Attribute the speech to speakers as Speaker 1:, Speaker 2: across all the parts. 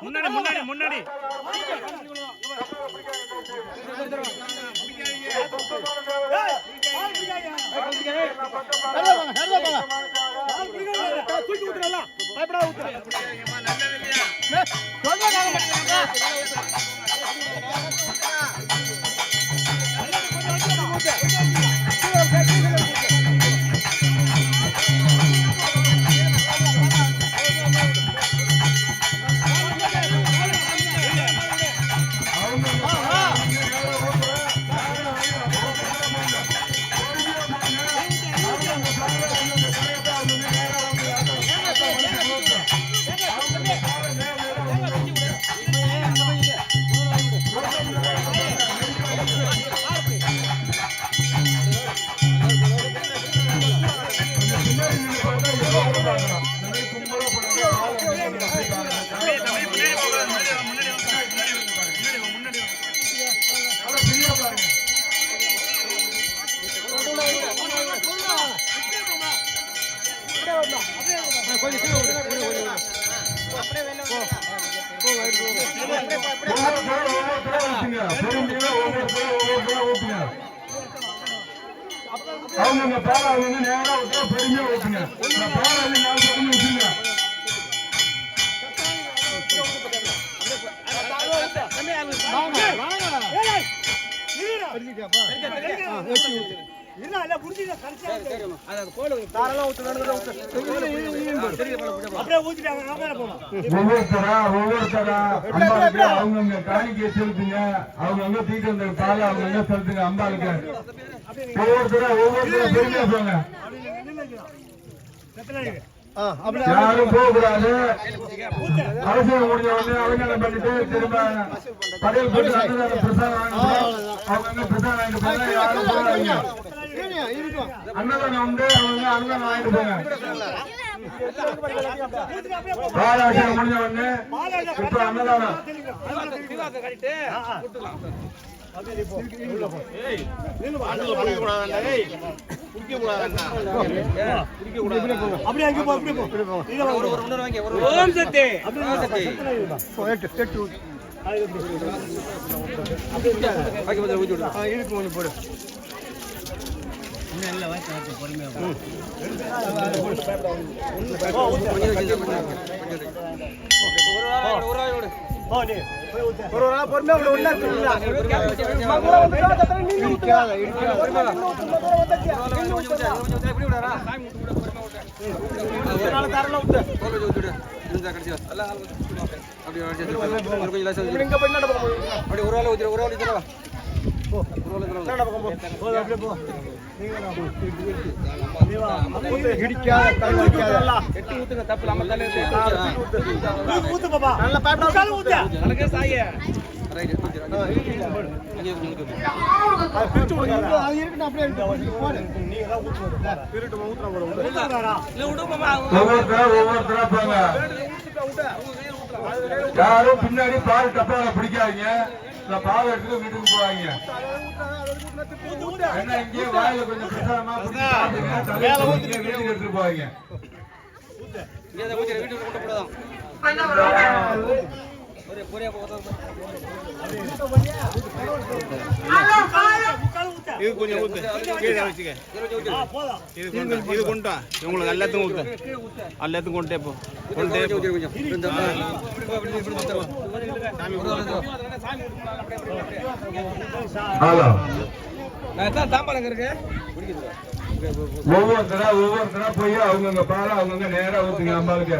Speaker 1: முன்னாடி முன்னாடி முன்னாடி தூக்கி ஊத்துறலாம் பயப்படா ஊத்துற அவங்க பேர அவங்க நேரா விட்டா பெருமையா ஊத்துங்க. பேர வந்து 4 பக்கம் ஊத்துங்க. ஒவ்வொருத்தரா அவங்க காணிக்கை செலுத்துங்க. அவங்க தீட்டு வந்த பால அவங்க செலுத்துங்க. அம்பாளுக்கு ஒவ்வொருத்தரா பெருமையா போங்க. யாரும் போகக்கூடாது. அரசியல் முடிஞ்ச உடனே அலங்காரம் பண்ணிட்டு திரும்ப படையல் போட்டு அன்னதான பிரசாதம் அவங்க பிரசாதம் வாங்கிட்டு போங்க. யாரும் போகாதீங்க. அன்னதானம் உண்டு. அவங்க அன்னதானம் வாங்கிட்டு போங்க. பாலாபிஷேகம் முடிஞ்ச உடனே இப்ப அன்னதானம் போடு. யாரும் பின்னாடி பால் டப்பாவை பிடிக்காதீங்க. பால் எடுத்து வீட்டுக்கு போவாங்க. என்ன இங்கே வாயில கொஞ்சம் பிரசாதமா வீட்டுக்கு எடுத்துட்டு போவாங்க. இது கொஞ்சம் ஊத்து கீழே வச்சுக்க. இது கொண்டா உங்களுக்கு எல்லாத்துக்கும் ஊத்து. எல்லாத்துக்கும் கொண்டே போ. தாம்பாளங்க இருக்கு. ஒவ்வொருத்தரா போய் அவங்கவுங்க பாலை அவங்கவுங்க நேரா ஊத்துங்க அம்பாளுக்கு.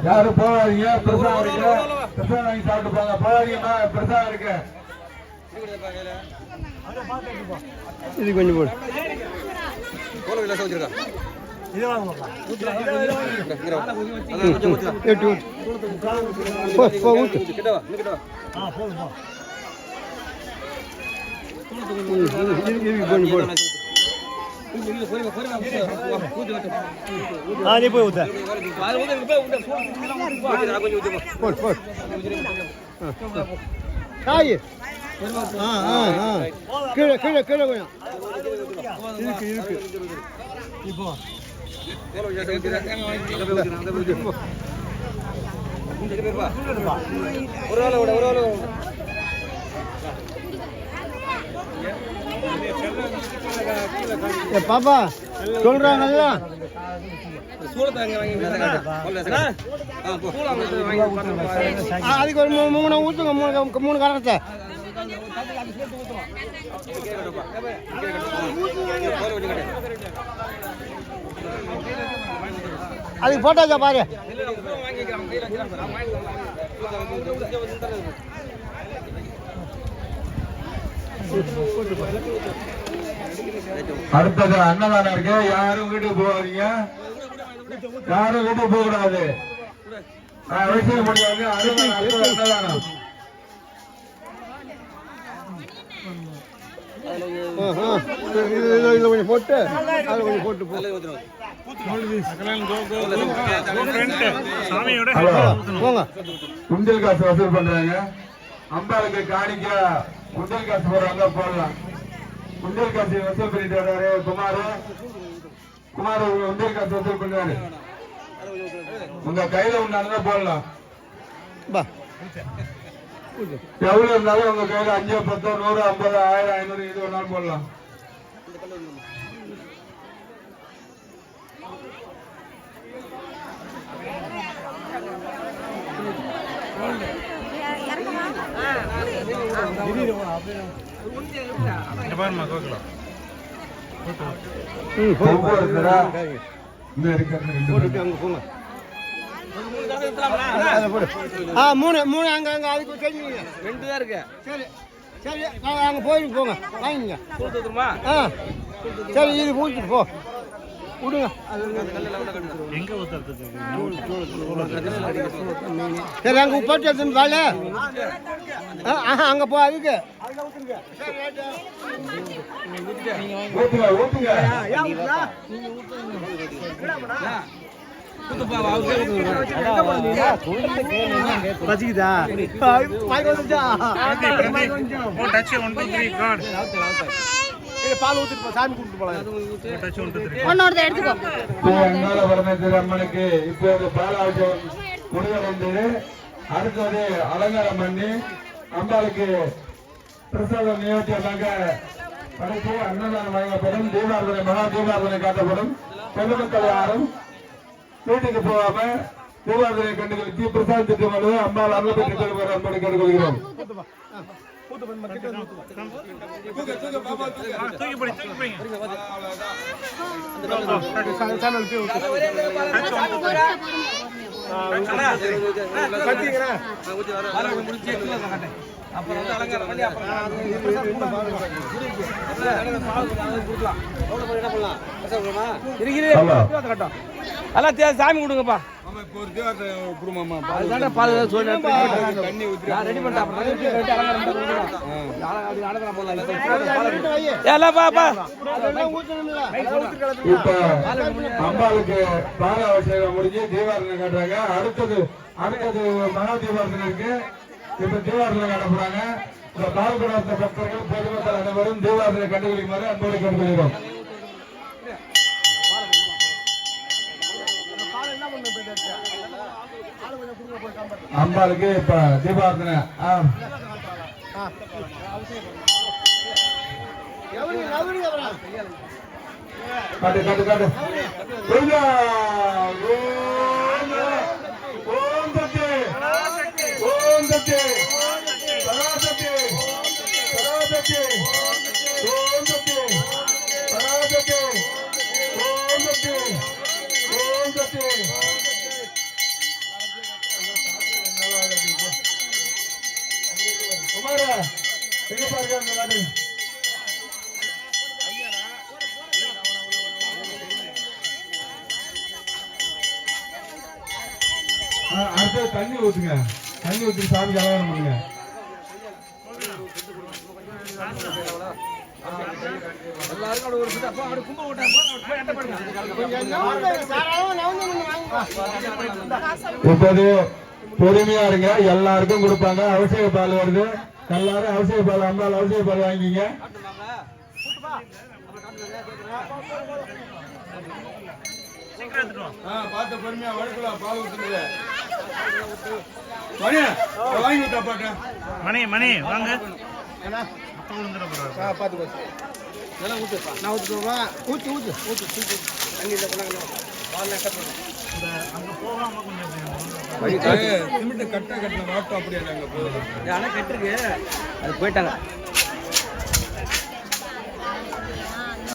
Speaker 1: யாரும் போவாதீங்க, பிரசாதம் இருக்கு, பிரசாதம் வாங்கி சாப்பிட்டு போங்க. போவாதீங்கம்மா, பிரசாதம் இருக்கு.
Speaker 2: இது கொஞ்சம் போடு. காய் கீழே கீழே கீழே கொஞ்சம் இருக்கு இருக்கு. இப்போ பாப்பா சொல்றாங்கல்ல, அதுக்கு ஒரு 3 ஊத்துங்க, 3 கரகத்தை. அதுக்கு போட்டாச்சா பாரு.
Speaker 1: அடுத்தது அன்னதானம் இருக்கு. யாரும் வீட்டுக்கு போகாதீங்க, யாரும் வீட்டுக்கு போக கூடாது. அவசியம் முடியாது. அன்னதானம்
Speaker 2: கொஞ்சம் போட்டு கொஞ்சம் போட்டு
Speaker 1: குண்டல் காசு வசூல் பண்றாங்க. அம்பாளுக்கு காணிக்க குண்டல் காசு போடுறாங்க, போடலாம். குண்டல் காசு வசூல் பண்ணிட்டு வர்றாரு குமார். குண்டல் காசு வசூல் பண்ணுவாரு. உங்க கையில உண்டானதா போடலாம். எவ்வளவு இருந்தாலும் உங்க கையில 5, 10, 100, 50, 1000, 500 இது ஒரு நாள் போடலாம்.
Speaker 2: மூணு அங்க அங்க அதுக்கு தெரிஞ்சுங்க. 2 தான் இருக்கு. சரி சரி, அங்க போயிட்டு போங்க, வாங்கிங்க. சரி, இது ஊற்றிட்டு போ விடுங்க. சரி, அங்க உப்பாட்டு எடுத்துன்னு வாழ. அங்க போ, அதுக்கு பசிக்குதா? பால் ஊத்திட்டு சாமி கூப்பிட்டு போலாம்.
Speaker 1: அம்மனுக்கு இப்போது பாலாபிஷேகம் முடிவடைந்தது. அடுத்தது அலங்காரம் பண்ணி அம்பாளுக்கு பிரசாதம் நியோஜியமாக படைத்து அன்னதானம் வழங்கப்படும். தீபாவளி மகா தீபாவளி காட்டப்படும். பொதுமக்கள் யாரும் வீட்டுக்கு போகாம தீபாவளி கண்டுகளுக்கு பிரசாதத்துக்கு வந்து அம்பாள் அருள் பெற்று கொள்வார் அன்போடு கேட்டுக்கொள்கிறோம்.
Speaker 3: அப்புறம் வந்து அலங்காரம் பண்ணி அப்புறம் எல்லாம் சாமி கொடுங்கப்பா.
Speaker 1: அம்பாளுக்கு பால அபிஷேகம் முடிஞ்சு தீபாவளி காட்டுறாங்க. அடுத்தது மகா தீபாவளி இருக்கு. இப்ப தீபாவளி காட்ட போறாங்க. பால்குடத்த பக்தர்கள் பொதுமக்கள் அனைவரும் தீபாவளியை கண்டுபிடிக்குமாறு அன்போடு கேட்டுக்கொள்கிறோம். அம்பாளுக்கு இப்ப தீபாவளி காட்டு காட்டு காட்டு. ஓம் சக்தி, ஓம் சக்தி. எங்க பாருங்க அந்த மாடு. அடுத்தது தண்ணி ஊத்துங்க. தண்ணி ஊற்றி சாமி அலங்காரம் பண்ணுங்க.
Speaker 3: எல்லாருக்கும் ஒரு சுட்டு அப்பா அப்படி கும்ப விட்டாங்க போய் எட்ட பண்ணுங்க
Speaker 1: இப்போது பொறுமையா இருங்க. எல்லாருக்கும் கொடுப்பாங்க. அவசிய பால் வருது. எல்லாரும் அவசிய பால் அம்பாள் அவசிய பால் வாங்கிங்க. பார்த்து பொறுமையா வழுக்கலாம். பால் ஊத்துங்க. வாங்கி விட்டா பாக்க
Speaker 4: மணி வாங்க.
Speaker 2: பார்த்து நல்லா ஊத்து. நான் ஊற்றுவா. ஊற்றி ஊற்று ஊற்று ஊற்று தண்ணி இல்லை கொண்டாங்க.
Speaker 1: சிமெண்ட் கட்ட கட்டின வாட்டம் அப்படியே நாங்க போதும்.
Speaker 3: ஆனால் கட்டிருக்கு அது போயிட்டாங்க.